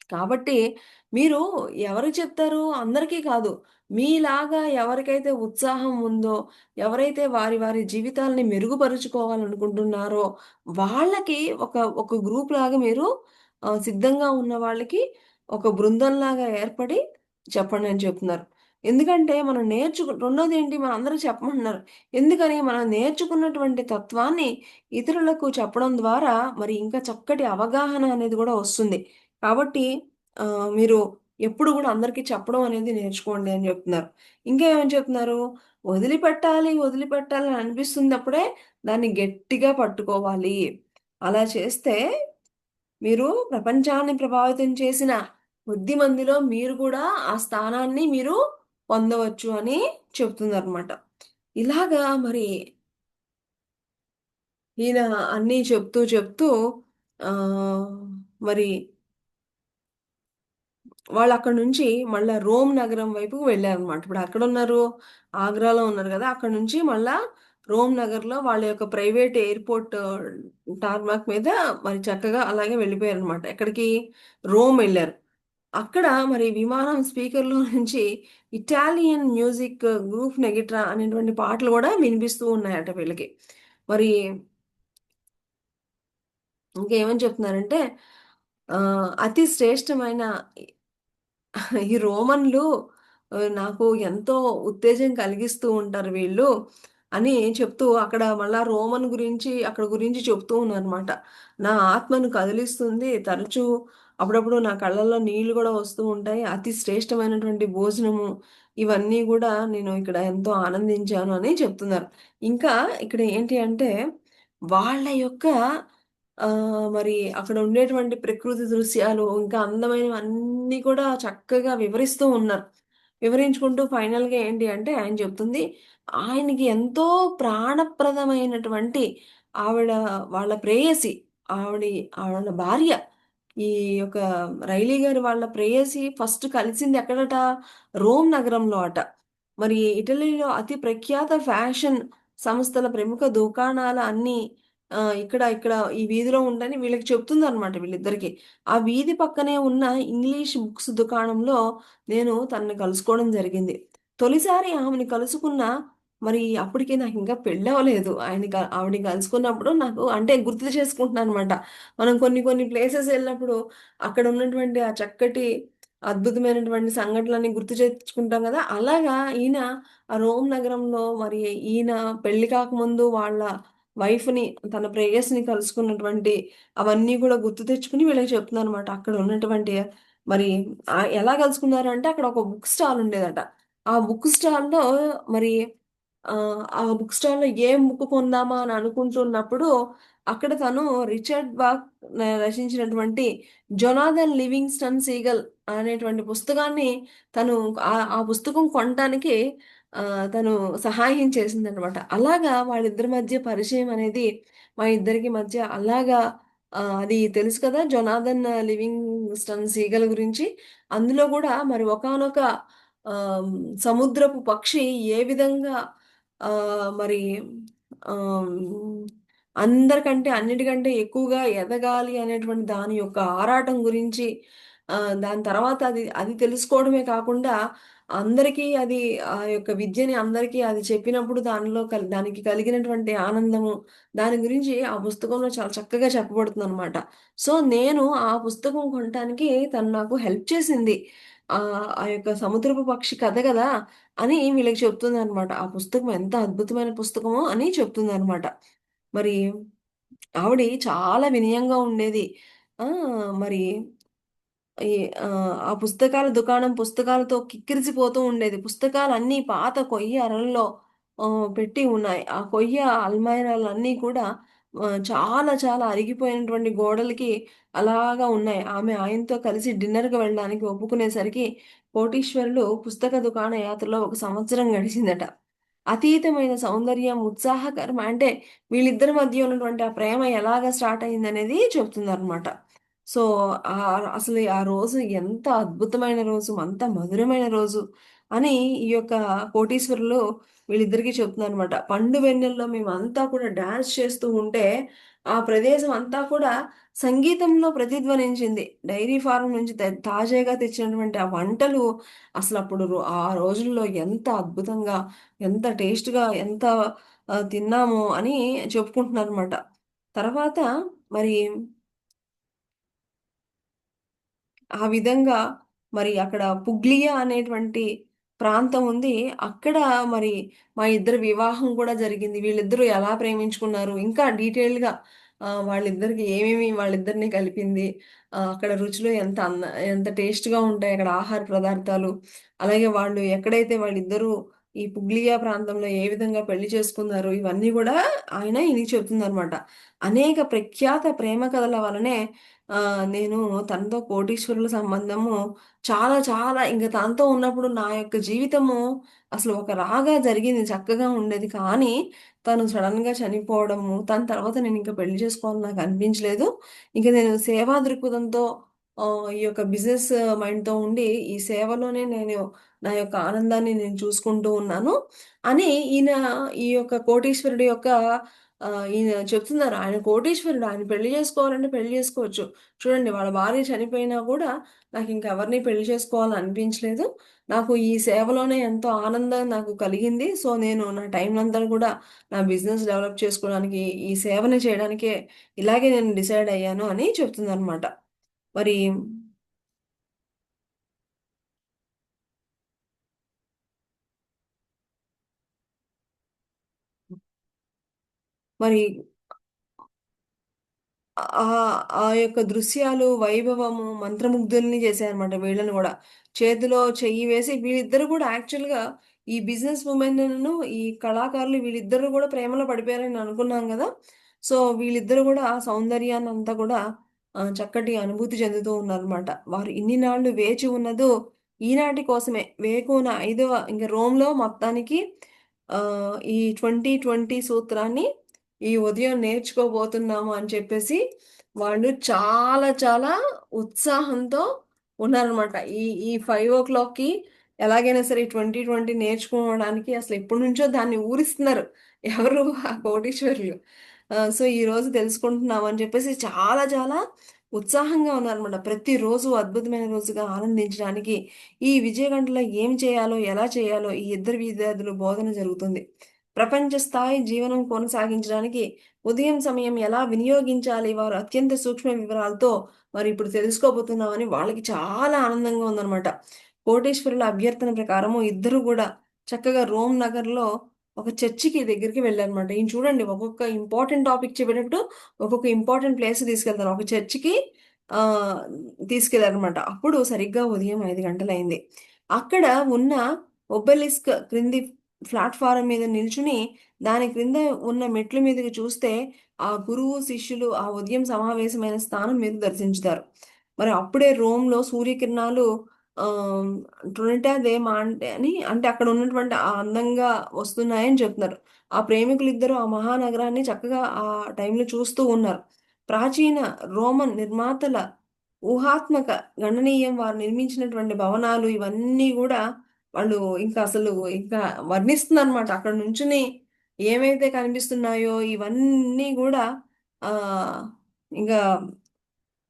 కాబట్టి మీరు ఎవరికి చెప్తారు? అందరికీ కాదు. మీలాగా ఎవరికైతే ఉత్సాహం ఉందో, ఎవరైతే వారి వారి జీవితాల్ని మెరుగుపరుచుకోవాలనుకుంటున్నారో, వాళ్ళకి ఒక గ్రూప్‌లాగా మీరు సిద్ధంగా ఉన్న వాళ్ళకి ఒక బృందంలాగా ఏర్పడి చెప్పండని చెప్తున్నారు. ఎందుకంటే మనం రెండోదేంటి మనందరూ చెప్పమంటున్నారు. ఎందుకని? మనం నేర్చుకున్నటువంటి తత్వాన్ని ఇతరులకు చెప్పడం ద్వారా మరి ఇంకా చక్కటి అవగాహన అనేది గూడా వస్తుంది. కాబట్టి మీరు ఎప్పుడు గూడా అందరికి చెప్పడం అనేది నేర్చుకోండి అని జెప్తున్నారు. ఇంకా ఏమని చెప్తున్నారు? వదిలిపెట్టాలి అని అనిపిస్తున్నప్పుడే దాన్ని గట్టిగా పట్టుకోవాలి. అలా చేస్తే మీరు ప్రపంచాన్ని ప్రభావితం చేసిన కొద్ది మందిలో మీరు కూడా ఆ స్థానాన్ని మీరు పొందవచ్చు అని చెప్తుందనమాట. ఇలాగా మరి ఈయన అన్నీ చెప్తూ ఆహ్, మరి వాళ్ళక్కడి నుంచి మళ్ళా రోమ్ నగరం వైపుకు వెళ్లారనమాట. ఇప్పుడు ఎక్కడున్నారు? ఆగ్రాలో ఉన్నారు గదా! అక్కడి నుంచి మళ్ళా రోమ్ నగర్‌లో వాళ్ళ యొక్క ప్రైవేట్ ఎయిర్‌పోర్ట్ టార్మాక్ మీద మరి చక్కగా అలాగే వెళ్ళిపోయారనమాట. ఎక్కడికి? రోమ్ ఎళ్లారు. అక్కడ మరి విమానం స్పీకర్‌లో నుంచి ఇటాలియన్ మ్యూజిక్ గ్రూప్ నెగిట్రా అనేటువంటి పాటలు గూడా వినిపిస్తూ ఉన్నాయట వీళ్ళకి. మరి ఇంకేమని చెప్తున్నారంటే అతి శ్రేష్టమైన ఈ రోమన్లు నాకు ఎంతో ఉత్తేజం కలిగిస్తూ ఉంటారు వీళ్ళు అని చెప్తూ అక్కడ మళ్ళా రోమన్ గురించి అక్కడ గురించి చెప్తూ ఉన్నారనమాట. నా ఆత్మను కదిలిస్తుంది తరచూ అప్పుడప్పుడు నా కళ్ళల్లో నీళ్లు గూడా వస్తూ ఉంటాయి. అతి శ్రేష్టమైనటువంటి భోజనము ఇవన్నీ గూడా నేను ఇక్కడ ఎంతో ఆనందించాను అని చెప్తున్నారు. ఇంకా ఇక్కడ ఏంటి అంటే వాళ్ళ యొక్క మరి అక్కడ ఉండేటువంటి ప్రకృతి దృశ్యాలు, ఇంకా అందమైనవన్నీ కూడా చక్కగా వివరిస్తూ ఉన్నారు. వివరించుకుంటూ ఫైనల్‌గా ఏంటి అంటే ఆయన చెప్తుంది, ఆయనకి ఎంతో ప్రాణప్రదమైనటువంటి ఆవిడ వాళ్ళ ప్రేయసి, ఆవిడి ఆవిడ భార్య. ఈ యొక్క రైలీ గారి వాళ్ళ ప్రేయసి ఫస్ట్ కలిసింది ఎక్కడట? రోమ్ నగరంలో అట. మరి ఇటలీలో అతి ప్రఖ్యాత ఫ్యాషన్ సంస్థల ప్రముఖ దుకాణాల అన్నీ ఇక్కడ ఈ వీధిలో ఉందని వీళ్ళకి చెప్తుందనమాట వీళ్ళిద్దరికీ. ఆ వీధి పక్కనే ఉన్న ఇంగ్లీష్ బుక్స్ దుకాణంలో నేను తనని కలుసుకోవడం జరిగింది. తొలిసారి ఆమెని కలుసుకున్న మరి అప్పటికి నాకింకా పెళ్ళవ్వలేదు. ఆవిడని కలుసుకున్నప్పుడు నాకు అంటే గుర్తు చేసుకుంటున్నాననమాట. మనం కొన్ని కొన్ని ప్లేసెస్ ఎళ్ళినప్పుడు అక్కడ ఉన్నటువంటి ఆ చక్కటి అద్భుతమైనటువంటి సంఘటనలన్నీ గుర్తు తెచ్చుకుంటాం గదా! అలాగా ఈయన ఆ రోమ్ నగరంలో మరి ఈయన పెళ్లి కాకముందు వాళ్ళ వైఫ్‌ని తన ప్రేయస్‌ని కలుసుకున్నటువంటి అవన్నీ గూడా గుర్తు తెచ్చుకొని వీళ్ళకి చెప్తున్నానన్నమాట. అక్కడ ఉన్నటువంటి మరి ఎలా కలుసుకున్నారంటే అక్కడ ఒక బుక్ స్టాల్ ఉండేదట. ఆ బుక్ స్టాల్‌లో మరి ఆ బుక్ స్టాల్‌లో ఏం బుక్ కొందామా అని అనుకుంటున్నప్పుడు అక్కడ తను రిచర్డ్ బాక్ రచించినటువంటి 'జొనాథన్ లివింగ్‌స్టన్ సీగల్' అనేటువంటి పుస్తకాన్ని తను ఆ పుస్తకం కొనటానికి తను సహాయం చేసిందనమాట. అలాగా వాళ్ళిద్దరి మధ్య పరిచయం అనేది మా ఇద్దరికి మధ్య అలాగా అది తెలుసు కదా! 'జొనాథన్ లివింగ్‌స్టన్ సీగల్' గురించి. అందులో గూడా మరి ఒకానొక ఆహ్, సముద్రపు పక్షి ఏ విధంగా మరి ఆహ్, అందరికంటే అన్నిటికంటే ఎక్కువగా ఎదగాలి అనేటువంటి దాని యొక్క ఆరాటం గురించి దాని తర్వాత అది అది తెలుసుకోవడమే కాకుండా అందరికీ అది ఆ యొక్క విద్యని అందరికీ అది చెప్పినప్పుడు దానికి కలిగినటువంటి ఆనందము, దాని గురించి ఆ పుస్తకంలో చాలా చక్కగా చెప్పబడుతుందనమాట. సో, నేను ఆ పుస్తకం కొనటానికి తను నాకు హెల్ప్ చేసింది. ఆ యొక్క సముద్రపు పక్షి కథ గదా! అని వీళ్ళకి చెప్తుందనమాట. ఆ పుస్తకం ఎంత అద్భుతమైన పుస్తకమో అని చెప్తుందనమాట. మరి ఆవిడ చాలా వినయంగా ఉండేది. ఆ! మరి ఈ ఆ పుస్తకాల దుకాణం పుస్తకాలతో కిక్కిరిసిపోతూ ఉండేది. పుస్తకాలన్నీ పాత కొయ్య అరల్లో పెట్టి ఉన్నాయి. ఆ కొయ్య అల్మారాలన్నీ కూడా చాలా చాలా అరిగిపోయినటువంటి గోడలకి అలాగా ఉన్నాయి. ఆమె ఆయనతో కలిసి డిన్నర్‌కి వెళ్ళడానికి ఒప్పుకునేసరికి కోటీశ్వరులు పుస్తక దుకాణ యాత్రలో ఒక సంవత్సరం గడిచిందట. అతీతమైన సౌందర్యం, ఉత్సాహకరం అంటే వీళ్ళిద్దరి మధ్య ఉన్నటువంటి ఆ ప్రేమ ఎలాగా స్టార్ట్ అయిందనేది చెప్తుందనమాట. సో, అసలు ఆ రోజు ఎంత అద్భుతమైన రోజు, అంత మధురమైన రోజు అని ఈ యొక్క కోటీశ్వరులు వీళ్ళిద్దరికీ చెప్తున్నారనమాట. పండు వెన్నెల్లో మేమంతా కూడా డాన్స్ చేస్తూ ఉంటే, ఆ ప్రదేశం అంతా కూడా సంగీతంలో ప్రతిధ్వనించింది. డైరీ ఫార్మ్ నుంచి తాజాగా తెచ్చినటువంటి ఆ వంటలు అసలప్పుడు ఆ రోజుల్లో ఎంత అద్భుతంగా, ఎంత టేస్ట్‌గా, ఎంత తిన్నామో అని చెప్పుకుంటున్నారనమాట. తర్వాత మరి ఆ విధంగా మరి అక్కడ పుగ్లియా అనేటువంటి ప్రాంతం ఉంది. అక్కడ మరి మా ఇద్దరి వివాహం కూడా జరిగింది. వీళ్ళిద్దరూ ఎలా ప్రేమించుకున్నారు, ఇంకా డీటెయిల్డ్‌గా వాళ్ళిద్దరికి ఏమేమి వాళ్ళిద్దరిని కలిపింది, అక్కడ రుచులు ఎంత టేస్ట్‌గా ఉంటాయి అక్కడ ఆహార పదార్థాలు. అలాగే వాళ్ళు ఎక్కడైతే వాళ్ళిద్దరూ ఈ పుగ్లియా ప్రాంతంలో ఏ విధంగా పెళ్లి చేసుకున్నారు, ఇవన్నీ గూడా ఆయన ఈయనకి చెప్తుందనమాట. అనేక ప్రఖ్యాత ప్రేమ కథల వలనే నేను తనతో కోటీశ్వరుల సంబంధము చాలా చాలా ఇంక తనతో ఉన్నప్పుడు నా యొక్క జీవితము అసలు ఒకలాగా జరిగింది. చక్కగా ఉండేది. కానీ తను సడెన్‌గా చనిపోవడము, తన తర్వాత నేనింక పెళ్లి చేసుకోవాలని నాకు అనిపించలేదు. ఇంక నేను సేవా దృక్పథంతో ఈ యొక్క బిజినెస్ మైండ్‌తో ఉండి ఈ సేవలోనే నేను నా యొక్క ఆనందాన్ని నేను చూసుకుంటూ ఉన్నాను అని ఈ యొక్క కోటీశ్వరుడి యొక్క ఈయన చెప్తున్నారు. ఆయన కోటీశ్వరుడు. ఆయన పెళ్లి చేసుకోవాలంటే పెళ్లి చేసుకోవచ్చు. చూడండి వాళ్ళ భార్య చనిపోయినా గూడా నాకింకెవరిని పెళ్లి చేసుకోవాలని అనిపించలేదు. నాకు ఈ సేవలోనే ఎంతో ఆనందం నాకు కలిగింది. సో, నేను నా టైంనంతా గూడా నా బిజినెస్ డెవలప్ చేసుకోవడానికి, ఈ సేవని చేయడానికే ఇలాగే నేను డిసైడ్ అయ్యాను అని చెప్తుందనమాట. మరి మరి ఆ యొక్క దృశ్యాలు, వైభవము మంత్రముగ్ధుల్ని చేశాయన్నమాట వీళ్ళని గూడా. చేతిలో చెయ్యి వేసి వీళ్ళిద్దరూ గూడా యాక్చువల్‌గా ఈ బిజినెస్ వుమెన్‌ను, ఈ కళాకారులు వీళ్ళిద్దరూ గూడా ప్రేమలో పడిపోయారని అనుకున్నాం గదా! సో, వీళ్ళిద్దరూ గూడా ఆ సౌందర్యాన్నంతా గూడా చక్కటి అనుభూతి చెందుతూ ఉన్నారన్నమాట. వారు ఇన్ని నాళ్ళు వేచి ఉన్నదో ఈనాటి కోసమే. వేకువన ఇంక రోమ్‌లో మొత్తానికి ఈ 2020 సూత్రాన్ని ఈ ఉదయం నేర్చుకోబోతున్నాము అని చెప్పేసి, వాళ్ళు చాలా చాలా ఉత్సాహంతో ఉన్నారనమాట. ఈ 5:00కి ఎలాగైనా సరే ఈ 2020 నేర్చుకోవడానికి అసలు ఎప్పటినుంచో దాన్ని ఊరిస్తున్నారు. ఎవరు? ఆ కోటీశ్వరులు. సో, ఈరోజు తెలుసుకుంటున్నాం అని చెప్పేసి చాలా చాలా ఉత్సాహంగా ఉన్నారనమాట. ప్రతిరోజు అద్భుతమైన రోజుగా ఆనందించడానికి ఈ విజయ గంటలో ఏం చేయాలో, ఎలా చేయాలో ఈ ఇద్దరు విద్యార్థులు బోధన జరుగుతుంది. ప్రపంచ స్థాయి జీవనం కొనసాగించడానికి ఉదయం సమయం ఎలా వినియోగించాలి, వారు అత్యంత సూక్ష్మ వివరాలతో మరి ఇప్పుడు తెలుసుకోబోతున్నామని వాళ్ళకి చాలా ఆనందంగా ఉందనమాట. కోటేశ్వరుల అభ్యర్థన ప్రకారము ఇద్దరు గూడా చక్కగా రోమ్ నగర్‌లో ఒక చర్చికి దగ్గరికి వెళ్లారనమాట. ఈయన చూడండి ఒక్కొక్క ఇంపార్టెంట్ టాపిక్ చెప్పేటప్పుడు ఒక్కొక్క ఇంపార్టెంట్ ప్లేస్‌కి తీసుకెళ్తారు. ఒక చర్చికి ఆహ్, తీసుకెళ్లారనమాట. అప్పుడు సరిగ్గా ఉదయం 5 గంటలయింది. అక్కడ ఉన్న ఒబెలిస్క్ క్రింది ప్లాట్‌ఫారం మీద నిల్చుని దాని క్రింద ఉన్న మెట్ల మీదకి చూస్తే, ఆ గురువు, శిష్యులు ఆ ఉదయం సమావేశమైన స్థానం మీరు దర్శించుతారు. మరి అప్పుడే రోమ్‌లో సూర్యకిరణాలు ఆహ్, ట్రినిటా దే మాంటే అంటే అక్కడ ఉన్నటువంటి ఆ అందంగా వస్తున్నాయని చెప్తున్నారు. ఆ ప్రేమికులిద్దరూ ఆ మహానగరాన్ని చక్కగా ఆ టైంలో చూస్తూ ఉన్నారు. ప్రాచీన రోమన్ నిర్మాతల ఊహాత్మక గణనీయం వారు నిర్మించినటువంటి భవనాలు ఇవన్నీ గూడా వాళ్ళు ఇంకా అసలు ఇంకా వర్ణిస్తుందనమాట. అక్కడ నుంచుని ఏవైతే కనిపిస్తున్నాయో ఇవన్నీ గూడా ఆహ్, ఇంగా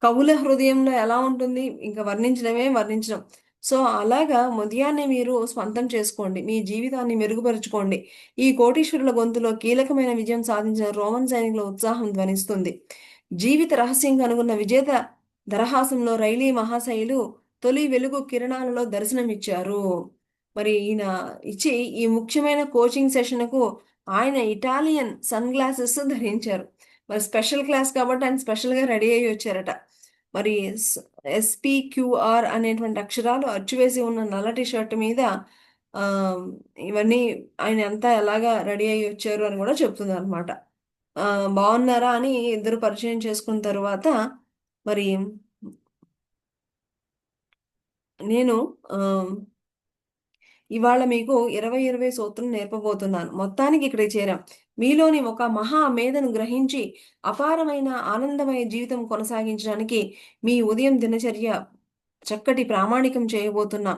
కవుల హృదయంలో ఎలా ఉంటుంది? ఇంక వర్ణించడమే వర్ణించడం. సో, అలాగా ఉదయాన్నే మీరు స్వంతం చేసుకోండి. మీ జీవితాన్ని మెరుగుపరుచుకోండి. ఈ కోటీశ్వరుల గొంతులో కీలకమైన విజయం సాధించిన రోమన్ సైనికుల ఉత్సాహం ధ్వనిస్తుంది. జీవిత రహస్యం కనుగొన్న విజేత దరహాసంలో రైలీ మహాశయులు తొలి వెలుగు కిరణాలలో దర్శనమిచ్చారు. మరి ఈయన ఇచ్చి ఈ ముఖ్యమైన కోచింగ్ సెషన్‌కు ఆయన ఇటాలియన్ సన్ గ్లాసెస్ ధరించారు. మరి స్పెషల్ క్లాస్ కాబట్టి ఆయన స్పెషల్‌గా రెడీ అయ్యి వచ్చారట. మరి ఎస్‌పీక్యూఆర్ అనేటువంటి అక్షరాలు అచ్చువేసి ఉన్న నల్లటి షర్ట్ మీద ఆహ్, ఇవన్నీ ఆయన అంతా ఎలాగా రెడీ అయ్యి వచ్చారు అని గూడా చెప్తుందనమాట. బావున్నారా అని ఇద్దరు పరిచయం చేసుకున్న తరువాత మరి నేను ఆహ్ ఇవాళ మీకు 20 సూత్రం నేర్పబోతున్నాను. మొత్తానికి ఇక్కడికి చేరాం. మీలోని ఒక మహా మేధను గ్రహించి అపారమైన ఆనందమయ జీవితం కొనసాగించడానికి మీ ఉదయం దినచర్య చక్కటి ప్రామాణికం చేయబోతున్నా.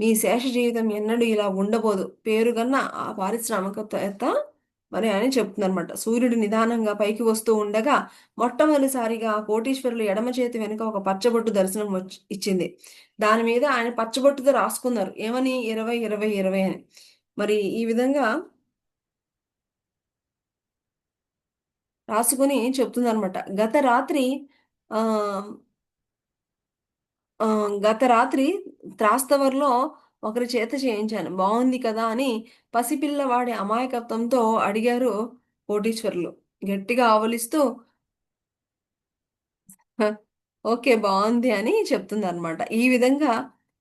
మీ శేష జీవితం ఎన్నడూ ఇలా ఉండబోదు. పేరుగన్న ఆ పారిశ్రామికవేత్త మరి అని చెప్తుందనమాట. సూర్యుడు నిదానంగా పైకి వస్తూ ఉండగా మొట్టమొదటిసారిగా ఆ కోటీశ్వరులు ఎడమ చేతి వెనుక ఒక పచ్చబొట్టు దర్శనం ఇచ్చింది. దాని మీద ఆయన పచ్చబొట్టుతో రాసుకున్నారు. ఏమని? 20, 20, 20 అని. మరి ఈ విధంగా రాసుకొని చెప్తుందనమాట. ఆహ్, గత రాత్రి త్రాస్తవర్లో ఒకరి చేత చేయించాను. బావుంది కదా! అని పసిపిల్లవాడి అమాయకత్వంతో అడిగారు కోటీశ్వరులు. గట్టిగా ఆవులిస్తూ హ! ఓకే. బావుంది అని చెప్తుందనమాట. ఈ విధంగా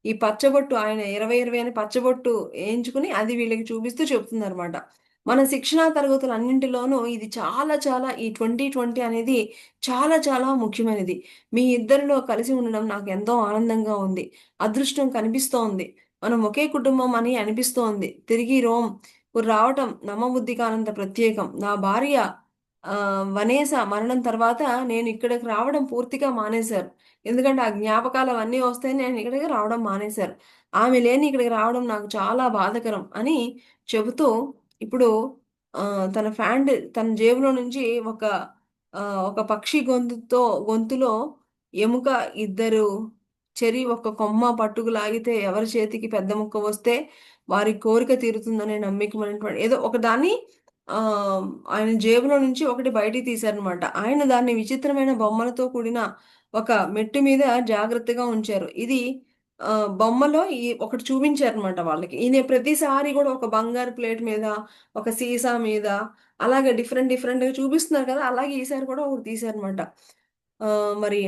ఈ పచ్చబొట్టు ఆయన 20, 20 అని పచ్చబొట్టు ఏయించుకుని అది వీళ్ళకి చూపిస్తూ చెప్తుందనమాట. మన శిక్షణా తరగతులన్నింటిలోనూ ఇది చాలా చాలా ఈ 20, 20 అనేది చాలా చాలా ముఖ్యమైనది. మీ ఇద్దరిలో కలిసి ఉండడం నాకెంతో ఆనందంగా ఉంది. అదృష్టం కనిపిస్తోంది. మనం ఒకే కుటుంబం అని అనిపిస్తోంది. తిరిగి రావటం నమ్మబుద్ధి కానంత ప్రత్యేకం. నా భార్య వనేస మరణం తర్వాత నేను ఇక్కడికి రావడం పూర్తిగా మానేశారు. ఎందుకంటే, ఆ జ్ఞాపకాలు అవన్నీ వస్తాయని నేను ఇక్కడికి రావడం మానేశారు. ఆమె లేని ఇక్కడికి రావడం నాకు చాలా బాధాకరం అని చెబుతూ ఇప్పుడు తన జేబులో నుంచి ఒక పక్షి గొంతులో ఎముక ఇద్దరు ఒక కొమ్మ పట్టుకు లాగితే ఎవరి చేతికి పెద్ద ముక్క వస్తే వారి కోరిక తీరుతుందనే నమ్మకమైనటువంటి ఏదో ఒకదాన్ని ఆహ్, ఆయన జేబులో నుంచి ఒకటి బయటికి తీశారనమాట. ఆయన దాన్ని విచిత్రమైన బొమ్మలతో కూడిన ఒక మెట్టు మీద జాగ్రత్తగా ఉంచారు. ఇది బొమ్మలో ఒకటి చూపించారనమాట వాళ్ళకి. ఈయన ప్రతిసారి గూడా ఒక బంగారు ప్లేట్ మీద, ఒక సీసా మీద అలాగే డిఫరెంట్‌గా చూపిస్తున్నారు కదా! అలాగే ఈసారి కూడా ఒకటి తీశారనమాట. మరి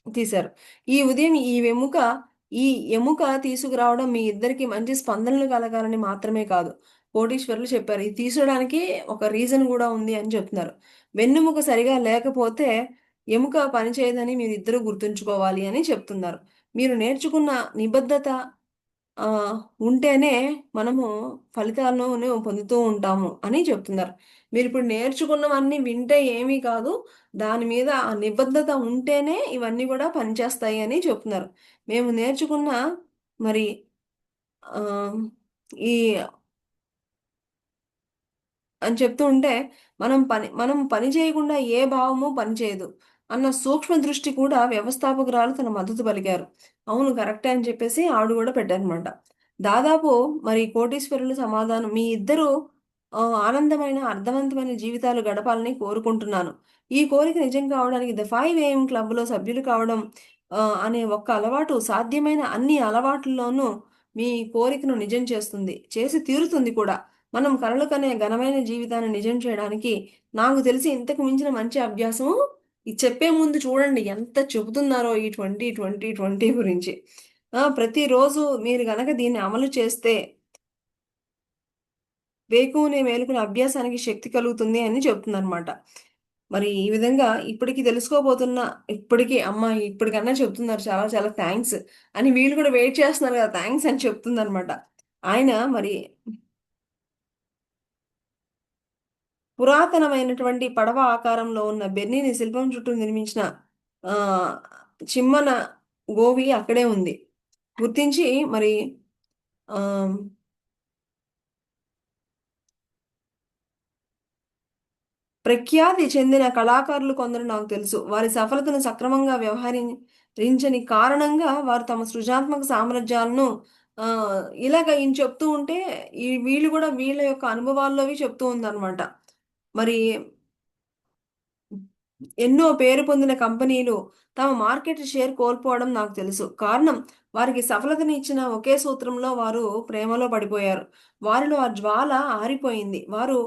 తీశారు. ఈ ఎముక తీసుకురావడం మీ ఇద్దరికీ మంచి స్పందనలు కలగాలని మాత్రమే కాదు. కోటీశ్వరులు చెప్పారు. ఇది తీసుకోవడానికి ఒక రీజన్ గూడా ఉంది అని చెప్తున్నారు. వెన్నెముక సరిగా లేకపోతే ఎముక పనిచేయదని మీరిద్దరూ గుర్తుంచుకోవాలి అని చెప్తున్నారు. మీరు నేర్చుకున్న నిబద్ధత ఆహ్, ఉంటేనే మనము ఫలితాలను పొందుతూ ఉంటాము అని చెప్తున్నారు. మీరిప్పుడు నేర్చుకున్నవన్నీ వింటే ఏమీ కాదు. దాని మీద ఆ నిబద్ధత ఉంటేనే ఇవన్నీ గూడా పనిచేస్తాయి అని చెప్తున్నారు. మేము నేర్చుకున్న మరి ఆహ్, ఈ అని చెప్తూ ఉంటే, మనం పని చేయకుండా ఏ భావము పనిచేయదు అన్న సూక్ష్మ దృష్టి కూడా వ్యవస్థాపకురాలు తన మద్దతు పలికారు. అవును కరెక్టే అని చెప్పేసి ఆవిడ గూడా పెట్టారనమాట. దాదాపు మరి కోటీశ్వరులు సమాధానం మీ ఇద్దరూ ఆనందమైన, అర్థవంతమైన జీవితాలు గడపాలని కోరుకుంటున్నాను. ఈ కోరిక నిజం కావడానికి ద 5 AM క్లబ్‌లో సభ్యులు కావడం అనే ఒక్క అలవాటు సాధ్యమైన అన్ని అలవాట్లలోనూ మీ కోరికను నిజం చేస్తుంది. చేసి తీరుతుంది కూడా. మనం కలలు కనే ఘనమైన జీవితాన్ని నిజం చేయడానికి నాకు తెలిసి ఇంతకు మించిన మంచి అభ్యాసము ఇది చెప్పే ముందు చూడండి ఎంత చెబుతున్నారో ఈ 20, 20, 20 గురించి. ప్రతిరోజు మీరు గనక దీన్ని అమలు చేస్తే వేకువనే మేలుకునే అభ్యాసానికి శక్తి కలుగుతుంది అని చెప్తుందనమాట. మరి ఈ విధంగా ఇప్పటికి అమ్మ ఇప్పటికన్నా చెప్తున్నారు చాలా చాలా థాంక్స్ అని వీళ్ళు కూడా వెయిట్ చేస్తున్నారు కదా! థాంక్స్ అని చెప్తుందనమాట. ఆయన మరి పురాతనమైనటువంటి పడవ ఆకారంలో ఉన్న బెర్నీని శిల్పం చుట్టూ నిర్మించిన ఆహ్, చిమ్మన గోవి అక్కడే ఉంది. గుర్తించి మరి ఆహ్, ప్రఖ్యాతి చెందిన కళాకారులు కొందరు నాకు తెలుసు. వారి సఫలతను సక్రమంగా వ్యవహరించని కారణంగా వారు తమ సృజనాత్మక సామర్థ్యాలను ఇలాగ ఈయన చెప్తూ ఉంటే వీళ్ళు గూడా వీళ్ళ యొక్క అనుభవాల్లోవి చెప్తూ ఉందనమాట. మరి ఎన్నో పేరు పొందిన కంపెనీలు తమ మార్కెట్ షేర్ కోల్పోవడం నాకు తెలుసు. కారణం వారికి సఫలతని ఇచ్చిన ఒకే సూత్రంలో వారు ప్రేమలో పడిపోయారు. వారిలో ఆ జ్వాల ఆరిపోయింది. వారు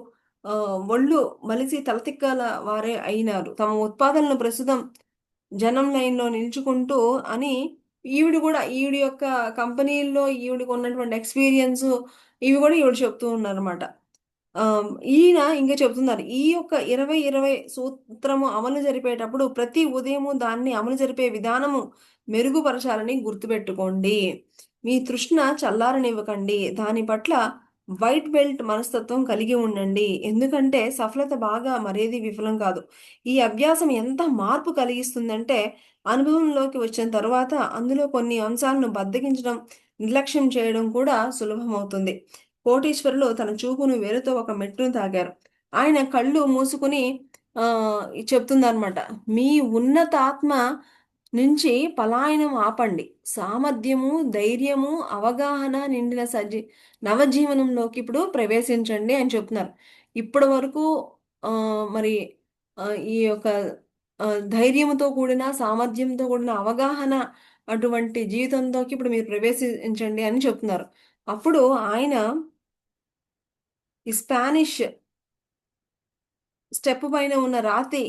ఒళ్ళు మలిసి తలతిక్కల వారే అయినారు. తమ ఉత్పాదనలు ప్రస్తుతం జనం లైన్‌లో నిలుచుకుంటూ అని ఈవిడ యొక్క కంపెనీల్లో ఈవిడకున్నటువంటి ఎక్స్‌పీరియన్సు ఇవి గూడా ఈవిడ చెప్తూ ఉన్నారన్నమాట. ఈయన ఇంకా చెబుతున్నారు ఈ యొక్క 20-20 సూత్రము అమలు జరిపేటప్పుడు ప్రతి ఉదయము దాన్ని అమలు జరిపే విధానము మెరుగుపరచాలని గుర్తుపెట్టుకోండి. మీ తృష్ణ చల్లారనివ్వకండి. దాని పట్ల వైట్ బెల్ట్ మనస్తత్వం కలిగి ఉండండి. ఎందుకంటే సఫలత బాగా మరేది విఫలం కాదు. ఈ అభ్యాసం ఎంత మార్పు కలిగిస్తుందంటే అనుభవంలోకి వచ్చిన తర్వాత అందులో కొన్ని అంశాలను బద్దకించడం, నిర్లక్ష్యం చేయడం కూడా సులభమవుతుంది. కోటీశ్వరులు తన చూపును వేలుతో ఒక మెట్టును తాకారు. ఆయన కళ్ళు మూసుకుని చెప్తుందనమాట. మీ ఉన్నతాత్మ నుంచి పలాయనం ఆపండి. సామర్థ్యము, ధైర్యము, అవగాహన నిండిన నవజీవనంలోకి ఇప్పుడు ప్రవేశించండి అని చెప్తున్నారు. ఇప్పటి వరకు మరి ఈ యొక్క ధైర్యంతో కూడిన, సామర్థ్యంతో కూడిన అవగాహన అటువంటి జీవితంలోకి ఇప్పుడు మీరు ప్రవేశించండి అని చెప్తున్నారు. అప్పుడు ఆయన ఈ స్పానిష్ స్టెప్ పైన ఉన్న రాతి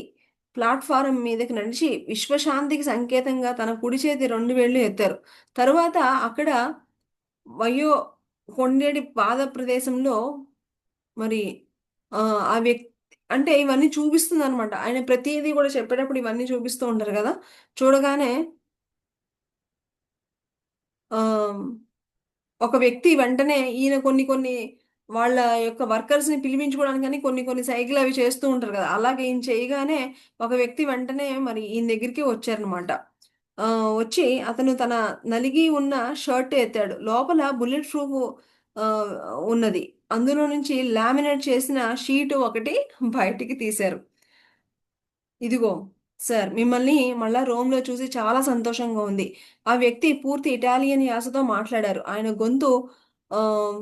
ప్లాట్ఫారం మీదకి నడిచి విశ్వశాంతికి సంకేతంగా తన కుడి చేతి 2 వేళ్ళు ఎత్తారు. తరువాత అక్కడ వయో కొండేటి పాద ప్రదేశంలో మరి ఆ వ్యక్తి అంటే ఇవన్నీ చూపిస్తుందనమాట. ఆయన ప్రతీదీ కూడా చెప్పేటప్పుడు ఇవన్నీ చూపిస్తూ ఉంటారు గదా! చూడగానే ఆహ్ ఒక వ్యక్తి వెంటనే ఈయన కొన్ని కొన్ని వాళ్ళ యొక్క వర్కర్స్‌ని పిలిపించుకోవడానికని కొన్ని కొన్ని సైగలు అవి చేస్తూ ఉంటారు కదా! అలాగే ఈయన చేయగానే ఒక వ్యక్తి వెంటనే మరి ఈయన దగ్గరికి వచ్చారనమాట. వచ్చి అతను తన నలిగి ఉన్న షర్ట్ ఎత్తాడు. లోపల బుల్లెట్ ప్రూఫ్ ఆహ్, ఉన్నది. అందులో నుంచి లామినేట్ చేసిన షీట్ ఒకటి బయటికి తీశారు. ఇదిగో సార్ మిమ్మల్ని మళ్ళా రోమ్‌లో చూసి చాలా సంతోషంగా ఉంది. ఆ వ్యక్తి పూర్తి ఇటాలియన్ యాసతో మాట్లాడారు. ఆయన గొంతు ఆహ్,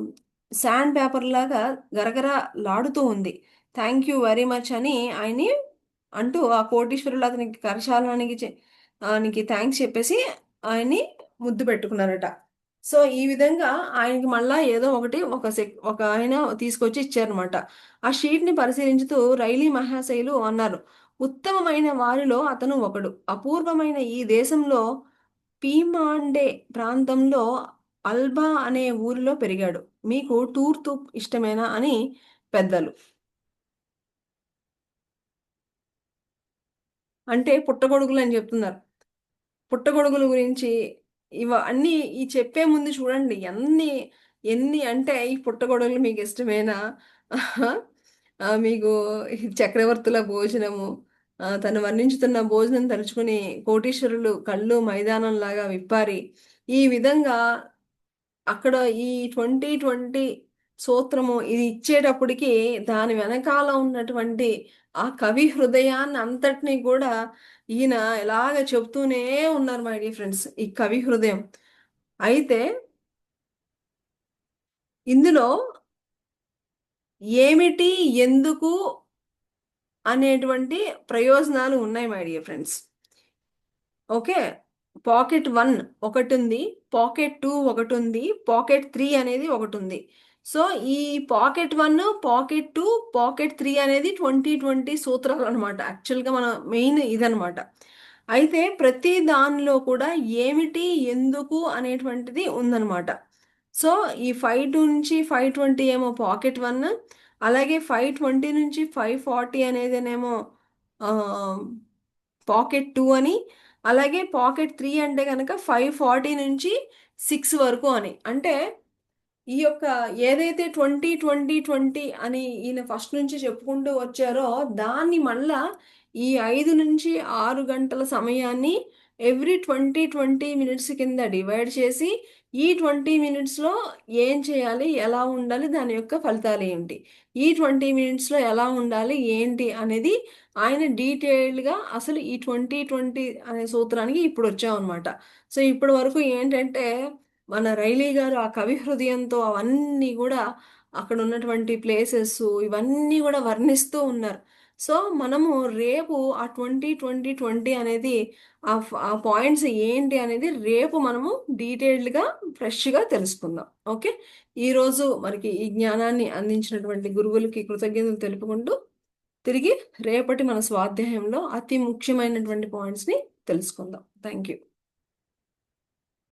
సాండ్ పేపర్‌లాగా గరగరలాడుతూ ఉంది. థాంక్ యూ వెరీ మచ్ అని ఆయన్ని అంటూ ఆ కోటీశ్వరులు అతనికి కరచాలనానికి ఆనికి థాంక్స్ చెప్పేసి ఆయన్ని ముద్దు పెట్టుకున్నారట. సో, ఈ విధంగా ఆయనకి మళ్ళా ఏదో ఒకటి ఒక ఆయన తీసుకొచ్చి ఇచ్చారన్నమాట. ఆ షీట్‌ని పరిశీలించుతూ రైలీ మహాశయులు అన్నారు. ఉత్తమమైన వారిలో అతను ఒకడు. అపూర్వమైన ఈ దేశంలో పీమాండే ప్రాంతంలో అల్బా అనే ఊరిలో పెరిగాడు. మీకు టూర్‌తు ఇష్టమేనా అని పెద్దలు. అంటే పుట్టగొడుగులని జెప్తున్నారు. పుట్టగొడుగుల గురించి అన్నీ ఈ చెప్పే ముందు చూడండి ఎన్ని అంటే ఈ పుట్టగొడుగులు మీకిష్టమేనా? మీకు ఈ చక్రవర్తుల భోజనము తను వర్ణించుతున్న భోజనం తలుచుకొని కోటీశ్వరులు కళ్ళు మైదానంలాగా విప్పారి, ఈ విధంగా అక్కడ ఈ 2020 సూత్రము ఇది ఇచ్చేటప్పటికి దాని వెనకాల ఉన్నటువంటి ఆ కవి హృదయాన్ని అంతటిని కూడా ఈయన ఇలాగ చెప్తూనే ఉన్నారు మై డియర్ ఫ్రెండ్స్. ఈ కవి హృదయం. అయితే ఇందులో ఏమిటి, ఎందుకు అనేటువంటి ప్రయోజనాలు ఉన్నాయి my dear friends. Okay. Pocket 1 ఒకటుంది. పాకెట్ 2 ఒకటుంది. పాకెట్ 3 అనేది ఒకటుంది. సో, ఈ పాకెట్ 1, పాకెట్ 2, పాకెట్ 3 అనేది 2020 సూత్రాలనమాట. యాక్చువల్‌గా మన మెయిన్ ఇదనమాట. అయితే ప్రతి దానిలో కూడా ఏమిటి, ఎందుకు అనేటువంటిది ఉందనమాట. సో, ఈ 5-2 నుంచి 520 ఏమో పాకెట్ 1 అలాగే 520 నుంచి 540 అనేదేనేమో ఆహ్, పాకెట్ 2 అని, అలాగే పాకెట్ 3 అంటే గనక 540 నుంచి 6 వరకు అని. అంటే ఈ యొక్క ఏదైతే 20, 20, 20 అని ఈయన ఫస్ట్ నుంచి చెప్పుకుంటూ వచ్చారో, దాన్ని మళ్ళా ఈ 5-6 గంటల సమయాన్ని ఎవ్రీ 20, 20 మినిట్స్ కింద డివైడ్ చేసి, ఈ 20 మినిట్స్‌లో ఏం చేయాలి? ఎలా ఉండాలి? దాని యొక్క ఫలితాలేంటి? ఈ 20 మినిట్స్‌లో ఎలా ఉండాలి? ఏంటి? అనేది ఆయన డీటెయిల్డ్‌గా అసలు ఈ 20, 20 అనే సూత్రానికి ఇప్పుడొచ్చామనమాట. సో, ఇప్పటి వరకు ఏంటంటే మన రైలీ గారు ఆ కవి హృదయంతో అవన్నీ గూడా అక్కడున్నటువంటి ప్లేసెసు ఇవన్నీ గూడా వర్ణిస్తూ ఉన్నారు. సో, మనము రేపు ఆ 20, 20, 20 అనేది ఆ పాయింట్స్ ఏంటి అనేది రేపు మనము డీటెయిల్డ్‌గా, ఫ్రెష్‌గా తెలుసుకుందాం. ఓకే. ఈరోజు మనకి ఈ జ్ఞానాన్ని అందించినటువంటి గురువులకి కృతజ్ఞతలు తెలుపుకుంటూ, తిరిగి రేపటి మన స్వాధ్యాయంలో అతి ముఖ్యమైనటువంటి పాయింట్స్‌ని తెలుసుకుందాం. Thank you.